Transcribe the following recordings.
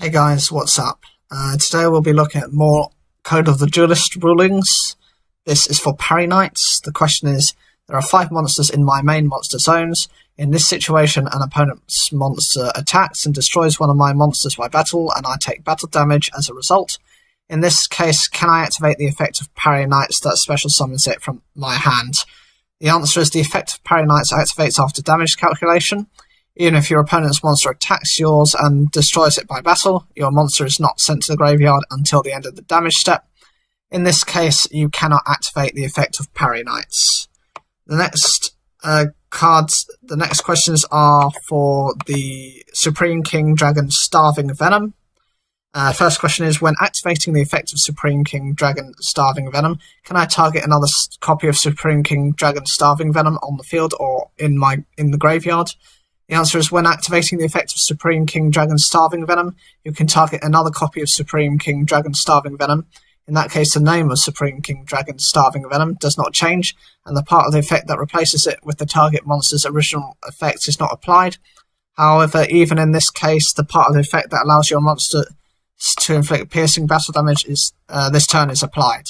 Hey guys, what's up? Today we'll be looking at more Code of the Duelist rulings. This is for parry knights. The question is, there are 5 monsters in my main monster zones. In this situation, an opponent's monster attacks and destroys one of my monsters by battle, and I take battle damage as a result. In this case, can I activate the effect of parry knights that special summons it from my hand? The answer is the effect of parry knights activates after damage calculation. Even if your opponent's monster attacks yours and destroys it by battle, your monster is not sent to the graveyard until the end of the damage step. In this case, you cannot activate the effect of parry knights. The next questions are for the Supreme King Dragon Starving Venom. First question is, when activating the effect of Supreme King Dragon Starving Venom, can I target another copy of Supreme King Dragon Starving Venom on the field or in the graveyard? The answer is, when activating the effect of Supreme King Dragon Starving Venom, you can target another copy of Supreme King Dragon Starving Venom. In that case, the name of Supreme King Dragon Starving Venom does not change, and the part of the effect that replaces it with the target monster's original effect is not applied. However, even in this case, the part of the effect that allows your monster to inflict piercing battle damage this turn is applied.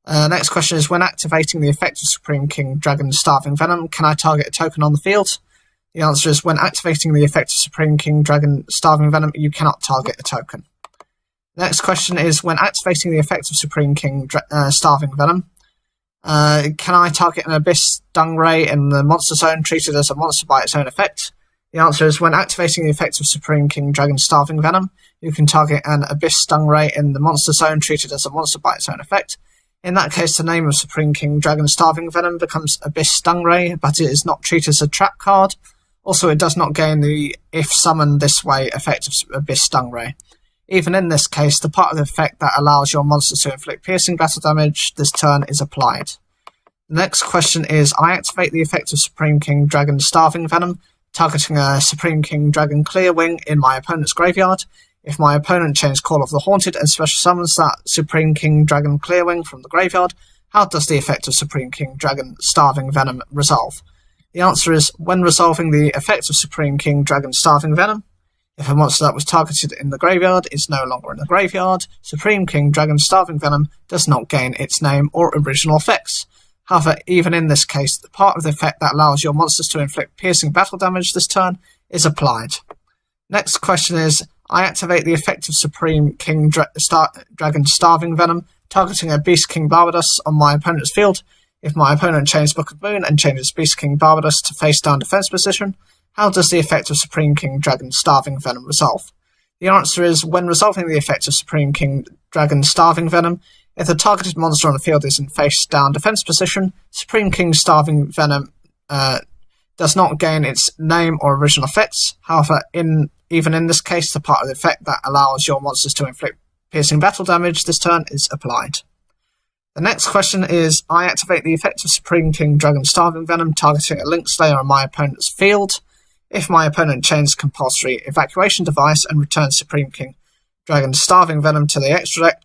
Next question is, when activating the effect of Supreme King Dragon Starving Venom, can I target a token on the field? The answer is, when activating the effect of Supreme King Dragon Starving Venom, you cannot target a token. Next question is, when activating the effect of Supreme King Starving Venom, can I target an Abyss Stingray in the monster zone treated as a monster by its own effect? The answer is, when activating the effect of Supreme King Dragon Starving Venom, you can target an Abyss Stingray in the monster zone treated as a monster by its own effect. In that case, the name of Supreme King Dragon Starving Venom becomes Abyss Stingray, but it is not treated as a trap card. Also, it does not gain the if summoned this way effect of Abyss Stingray. Even in this case, the part of the effect that allows your monsters to inflict piercing battle damage this turn is applied. The next question is, I activate the effect of Supreme King Dragon Starving Venom, targeting a Supreme King Dragon Clearwing in my opponent's graveyard. If my opponent chains Call of the Haunted and special summons that Supreme King Dragon Clearwing from the graveyard, how does the effect of Supreme King Dragon Starving Venom resolve? The answer is, when resolving the effect of Supreme King Dragon Starving Venom, if a monster that was targeted in the graveyard is no longer in the graveyard, Supreme King Dragon Starving Venom does not gain its name or original effects. However, even in this case, the part of the effect that allows your monsters to inflict piercing battle damage this turn is applied. Next question is, I activate the effect of Supreme King Dragon Starving Venom, targeting a Beast King Barbados on my opponent's field. If my opponent chains Book of Moon and changes Beast King Barbados to face down defense position, how does the effect of Supreme King Dragon Starving Venom resolve? The answer is, when resolving the effect of Supreme King Dragon Starving Venom, if the targeted monster on the field is in face down defense position, Supreme King Starving Venom does not gain its name or original effects. However, even in this case, the part of the effect that allows your monsters to inflict piercing battle damage this turn is applied. The next question is, I activate the effect of Supreme King Dragon Starving Venom, targeting a Link Slayer on my opponent's field. If my opponent chains Compulsory Evacuation Device and returns Supreme King Dragon Starving Venom to the extra deck,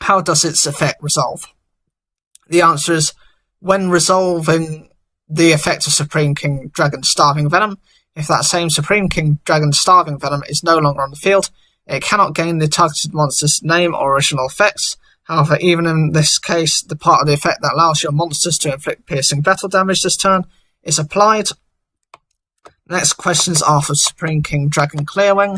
how does its effect resolve? The answer is, when resolving the effect of Supreme King Dragon Starving Venom, if that same Supreme King Dragon Starving Venom is no longer on the field, it cannot gain the targeted monster's name or original effects. However, even in this case, the part of the effect that allows your monsters to inflict piercing battle damage this turn is applied. Next questions are for Supreme King Dragon Clearwing.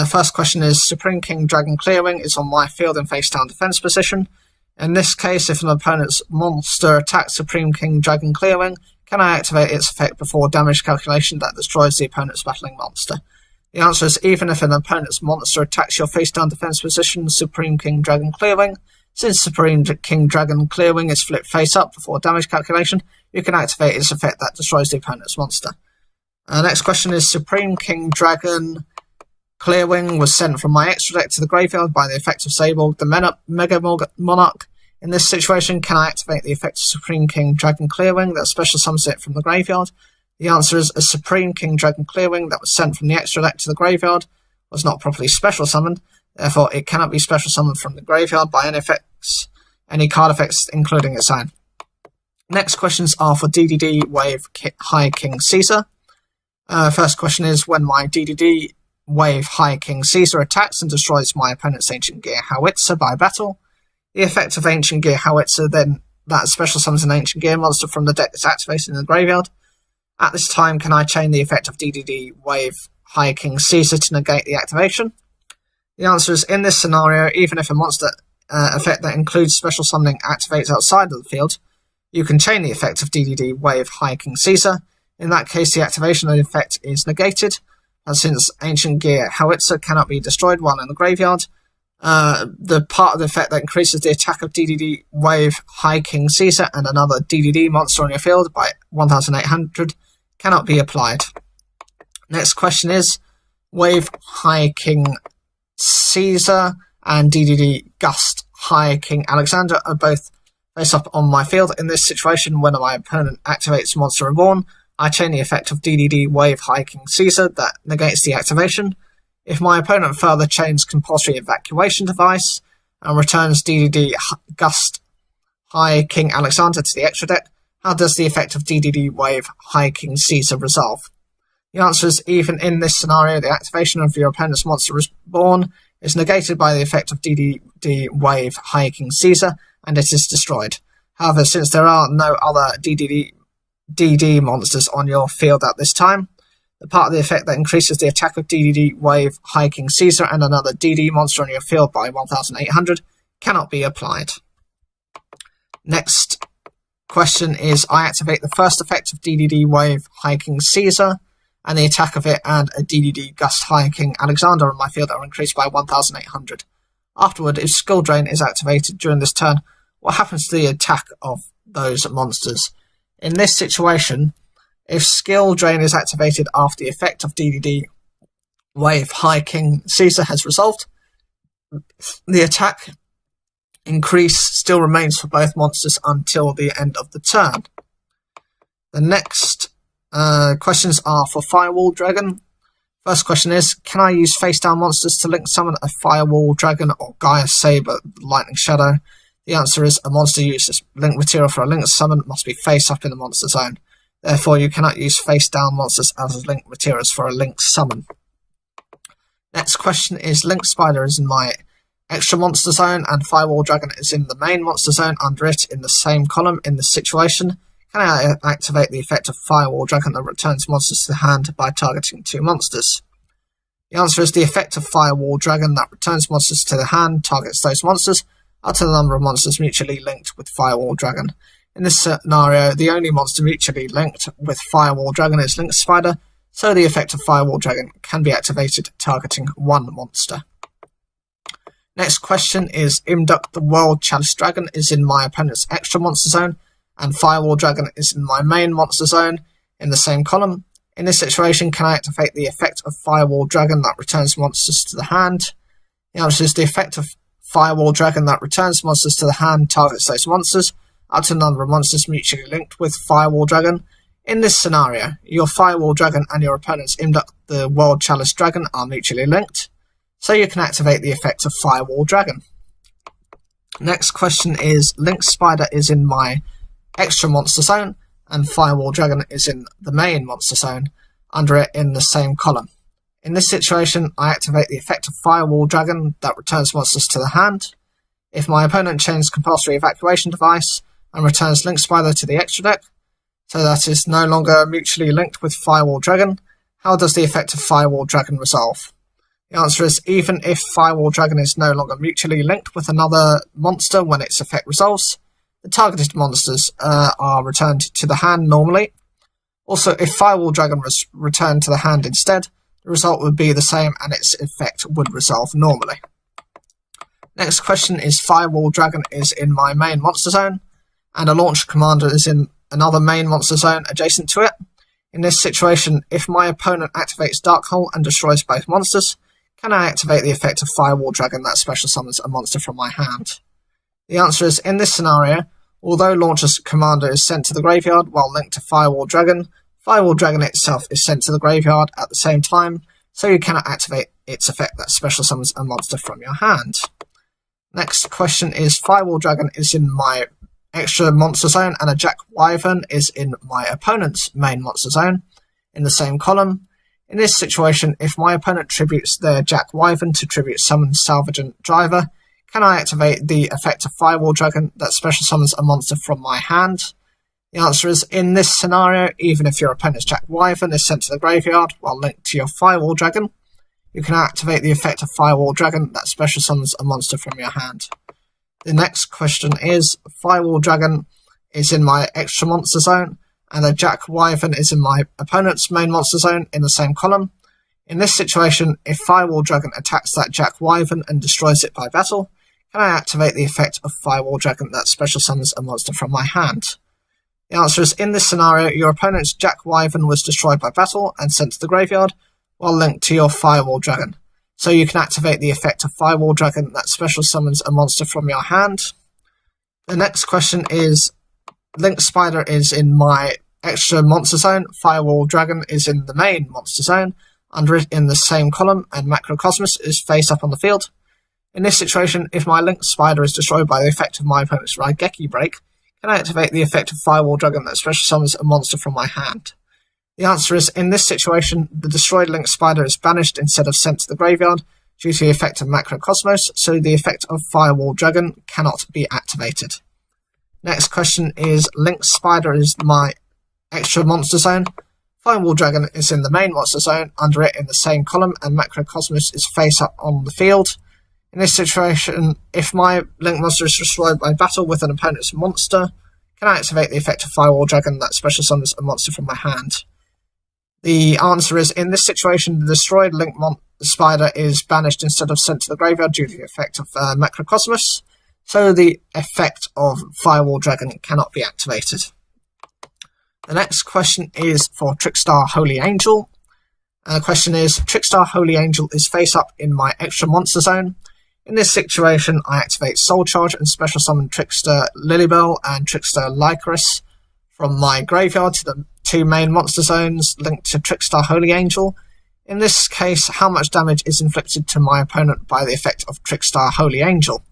First question is, Supreme King Dragon Clearwing is on my field in face down defense position. In this case, if an opponent's monster attacks Supreme King Dragon Clearwing, can I activate its effect before damage calculation that destroys the opponent's battling monster? The answer is, even if an opponent's monster attacks your face-down defense position, Supreme King Dragon Clearwing, since Supreme King Dragon Clearwing is flipped face-up before damage calculation, you can activate its effect that destroys the opponent's monster. Next question is, Supreme King Dragon Clearwing was sent from my extra deck to the graveyard by the effect of Zaborg the Mega Monarch. In this situation, can I activate the effect of Supreme King Dragon Clearwing that special summons it from the graveyard? The answer is, a Supreme King Dragon Clearwing that was sent from the extra deck to the graveyard was not properly special summoned, therefore it cannot be special summoned from the graveyard by any card effects, including its own. Next questions are for DDD Wave High King Caesar. First question is, when my DDD Wave High King Caesar attacks and destroys my opponent's Ancient Gear Howitzer by battle. The effect of Ancient Gear Howitzer then that special summons an Ancient Gear monster from the deck that's activated in the graveyard. At this time, can I chain the effect of DDD Wave High King Caesar to negate the activation? The answer is, in this scenario, even if a monster effect that includes special summoning activates outside of the field, you can chain the effect of DDD Wave High King Caesar. In that case, the activation of the effect is negated, and since Ancient Gear Howitzer cannot be destroyed while in the graveyard, the part of the effect that increases the attack of DDD Wave High King Caesar and another DDD monster on your field by 1800 cannot be applied. Next question is, Wave High King Caesar and DDD Gust High King Alexander are both face up on my field. In this situation, when my opponent activates Monster Reborn, I chain the effect of DDD Wave High King Caesar that negates the activation. If my opponent further chains Compulsory Evacuation Device and returns DDD Gust High King Alexander to the extra deck, how does the effect of DDD Wave High King Caesar resolve? The answer is, even in this scenario, the activation of your opponent's Monster Reborn is negated by the effect of DDD Wave High King Caesar, and it is destroyed. However, since there are no other DD monsters on your field at this time, the part of the effect that increases the attack of DDD Wave High King Caesar and another DD monster on your field by 1800 cannot be applied. Next question is, I activate the first effect of DDD Wave High King Caesar, and the attack of it and a DDD Gust High King Alexander on my field are increased by 1800. Afterward, if Skill Drain is activated during this turn, what happens to the attack of those monsters? In this situation, if Skill Drain is activated after the effect of DDD Wave High King Caesar has resolved, the attack increase still remains for both monsters until the end of the turn. The next questions are for Firewall Dragon. First question is, can I use face down monsters to link summon a Firewall Dragon or Gaia Saber Lightning Shadow? The answer is, a monster uses link material for a link summon must be face up in the monster zone. Therefore, you cannot use face down monsters as link materials for a link summon. Next question is, Link Spider is in my extra monster zone and Firewall Dragon is in the main monster zone under it in the same column. In this situation, can I activate the effect of Firewall Dragon that returns monsters to the hand by targeting two monsters? The answer is, the effect of Firewall Dragon that returns monsters to the hand targets those monsters up to the number of monsters mutually linked with Firewall Dragon. In this scenario, the only monster mutually linked with Firewall Dragon is Link Spider, so the effect of Firewall Dragon can be activated targeting one monster. Next question is, Imduct the World Chalice Dragon is in my opponent's extra monster zone, and Firewall Dragon is in my main monster zone in the same column. In this situation, can I activate the effect of Firewall Dragon that returns monsters to the hand? The answer is, the effect of Firewall Dragon that returns monsters to the hand targets those monsters up to the number of monsters mutually linked with Firewall Dragon. In this scenario, your Firewall Dragon and your opponent's Imduct the World Chalice Dragon are mutually linked, so you can activate the effect of Firewall Dragon. Next question is, Link Spider is in my extra monster zone and Firewall Dragon is in the main monster zone under it in the same column. In this situation, I activate the effect of Firewall Dragon that returns monsters to the hand. If my opponent chains Compulsory Evacuation Device and returns Link Spider to the extra deck, so that is no longer mutually linked with Firewall Dragon, how does the effect of Firewall Dragon resolve? The answer is, even if Firewall Dragon is no longer mutually linked with another monster when its effect resolves, the targeted monsters are returned to the hand normally. Also, if Firewall Dragon was returned to the hand instead, the result would be the same and its effect would resolve normally. Next question is, Firewall Dragon is in my main monster zone, and a launch commander is in another main monster zone adjacent to it. In this situation, if my opponent activates Dark Hole and destroys both monsters, can I activate the effect of Firewall Dragon that special summons a monster from my hand? The answer is, in this scenario, although Launcher's commander is sent to the graveyard while linked to Firewall Dragon itself is sent to the graveyard at the same time, so you cannot activate its effect that special summons a monster from your hand. Next question is, Firewall Dragon is in my extra monster zone and a Jack Wyvern is in my opponent's main monster zone in the same column. In this situation, if my opponent tributes their Jack Wyvern to tribute summon Salvagent Driver, can I activate the effect of Firewall Dragon that special summons a monster from my hand? The answer is, in this scenario, even if your opponent's Jack Wyvern is sent to the graveyard while linked to your Firewall Dragon, you can activate the effect of Firewall Dragon that special summons a monster from your hand. The next question is, Firewall Dragon is in my extra monster zone, and a Jack Wyvern is in my opponent's main monster zone in the same column. In this situation, if Firewall Dragon attacks that Jack Wyvern and destroys it by battle, can I activate the effect of Firewall Dragon that special summons a monster from my hand? The answer is, in this scenario, your opponent's Jack Wyvern was destroyed by battle and sent to the graveyard while linked to your Firewall Dragon. So you can activate the effect of Firewall Dragon that special summons a monster from your hand. The next question is, Link Spider is in my extra monster zone, Firewall Dragon is in the main monster zone, under it in the same column, and Macrocosmos is face up on the field. In this situation, if my Link Spider is destroyed by the effect of my opponent's Raigeki Break, can I activate the effect of Firewall Dragon that special summons a monster from my hand? The answer is, in this situation, the destroyed Link Spider is banished instead of sent to the graveyard due to the effect of Macrocosmos, so the effect of Firewall Dragon cannot be activated. Next question is, Link Spider is my extra monster zone, Firewall Dragon is in the main monster zone, under it in the same column, and Macrocosmos is face up on the field. In this situation, if my Link monster is destroyed by battle with an opponent's monster, can I activate the effect of Firewall Dragon that special summons a monster from my hand? The answer is, in this situation, the destroyed Link Spider is banished instead of sent to the graveyard due to the effect of Macrocosmos, so the effect of Firewall Dragon cannot be activated. The next question is for Trickstar Holy Angel. The question is, Trickstar Holy Angel is face up in my extra monster zone. In this situation, I activate Soul Charge and special summon Trickster Lilybell and Trickster Lycoris from my graveyard to the two main monster zones linked to Trickstar Holy Angel. In this case, how much damage is inflicted to my opponent by the effect of Trickstar Holy Angel?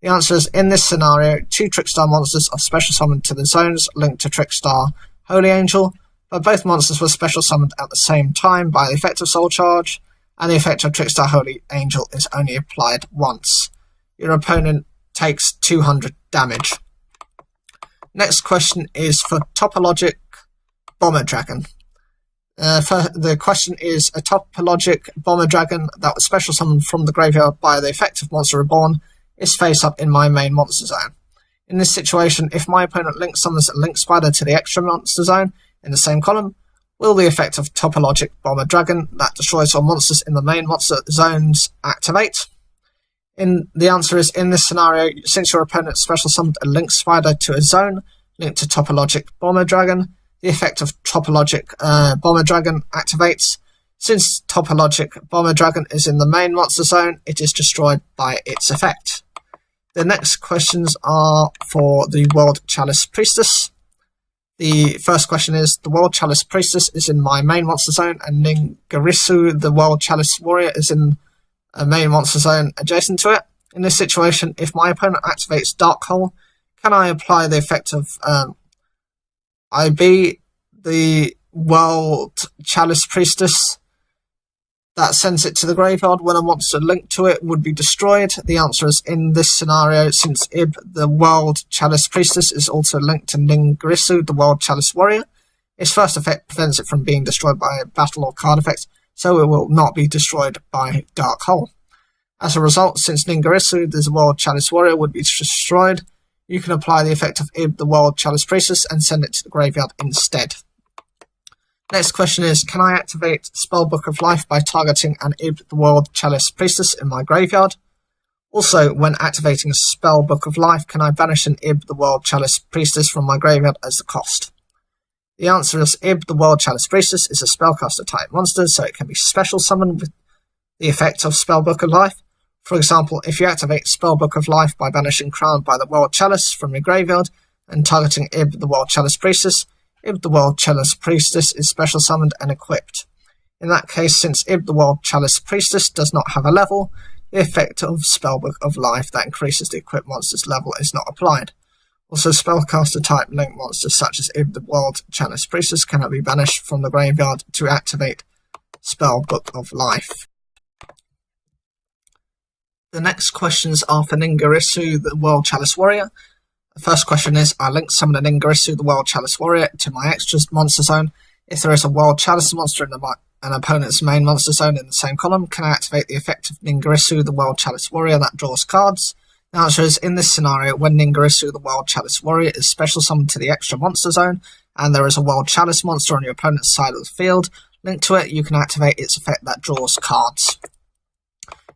The answer is, in this scenario, two Trickstar monsters are special summoned to the zones linked to Trickstar Holy Angel, but both monsters were special summoned at the same time by the effect of Soul Charge, and the effect of Trickstar Holy Angel is only applied once. Your opponent takes 200 damage. Next question is for Topologic Bomber Dragon. The question is, a Topologic Bomber Dragon that was special summoned from the graveyard by the effect of Monster Reborn is face up in my main monster zone. In this situation, if my opponent Link summons a Link Spider to the extra monster zone in the same column, will the effect of Topologic Bomber Dragon that destroys all monsters in the main monster zones activate? The answer is, in this scenario, since your opponent special summoned a Link Spider to a zone linked to Topologic Bomber Dragon, the effect of Topologic Bomber Dragon activates. Since Topologic Bomber Dragon is in the main monster zone, it is destroyed by its effect. The next questions are for the World Chalice Priestess. The first question is, the World Chalice Priestess is in my main monster zone, and Ningarisu, the World Chalice Warrior, is in a main monster zone adjacent to it. In this situation, if my opponent activates Dark Hole, can I apply the effect of IB, the World Chalice Priestess, that sends it to the graveyard when a monster linked to it would be destroyed? The answer is, in this scenario, since Ib, the World Chalice Priestess, is also linked to Ningarisu, the World Chalice Warrior, its first effect prevents it from being destroyed by a battle or card effect, so it will not be destroyed by Dark Hole. As a result, since Ningarisu, the World Chalice Warrior, would be destroyed, you can apply the effect of Ib, the World Chalice Priestess, and send it to the graveyard instead. Next question is, can I activate Spellbook of Life by targeting an Ib, the World Chalice Priestess, in my graveyard? Also, when activating a Spellbook of Life, can I banish an Ib, the World Chalice Priestess, from my graveyard as the cost? The answer is, Ib, the World Chalice Priestess, is a spellcaster type monster, so it can be special summoned with the effect of Spellbook of Life. For example, if you activate Spellbook of Life by banishing Crowned by the World Chalice from your graveyard and targeting Ib, the World Chalice Priestess, Ib, the World Chalice Priestess is special summoned and equipped. In that case, since Ib, the World Chalice Priestess, does not have a level, the effect of Spellbook of Life that increases the equipped monster's level is not applied. Also, spellcaster type link monsters such as Ib, the World Chalice Priestess cannot be banished from the graveyard to activate spell Book of Life. The next questions are for Ningirsu, the World Chalice Warrior. The first question is, I link summon a Ningirsu, the World Chalice Warrior, to my extras monster zone. If there is a World Chalice monster in an opponent's main monster zone in the same column, can I activate the effect of Ningirsu, the World Chalice Warrior, that draws cards? The answer is, in this scenario, when Ningirsu, the World Chalice Warrior, is special summoned to the extra monster zone, and there is a World Chalice monster on your opponent's side of the field linked to it, you can activate its effect that draws cards.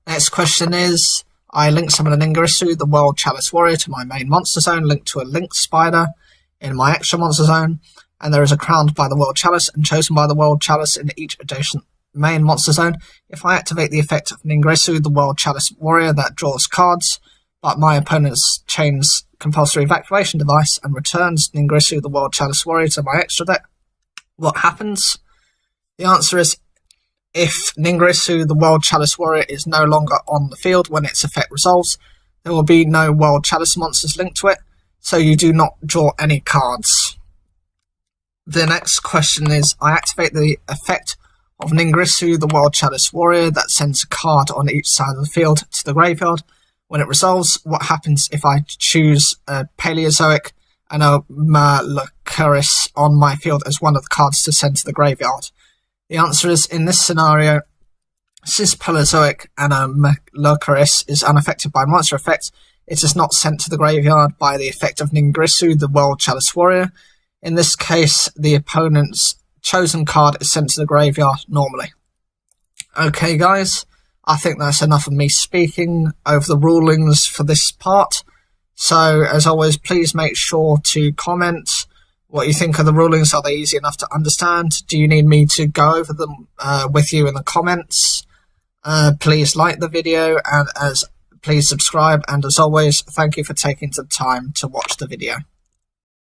Next question is, I link summon a Ningirsu, the World Chalice Warrior, to my main monster zone, linked to a Link Spider in my extra monster zone, and there is a crowned by the World Chalice and chosen by the World Chalice in each adjacent main monster zone. If I activate the effect of Ningirsu, the World Chalice Warrior, that draws cards, but my opponent's chains compulsory evacuation device and returns Ningirsu, the World Chalice Warrior, to my extra deck, what happens? The answer is, if Ningirsu, the World Chalice Warrior, is no longer on the field when its effect resolves, there will be no World Chalice monsters linked to it, so you do not draw any cards. The next question is, I activate the effect of Ningirsu, the World Chalice Warrior, that sends a card on each side of the field to the graveyard. When it resolves, what happens if I choose a Paleozoic and a Malocaris on my field as one of the cards to send to the graveyard? The answer is, in this scenario, since Paleozoic and a Malocaris is unaffected by monster effects, it is not sent to the graveyard by the effect of Ningirsu, the World Chalice Warrior. In this case, the opponent's chosen card is sent to the graveyard normally. Okay guys, I think that's enough of me speaking over the rulings for this part. So, as always, please make sure to comment what you think of the rulings. Are they easy enough to understand? Do you need me to go over them with you in the comments? Please like the video, and please subscribe. And as always, thank you for taking the time to watch the video.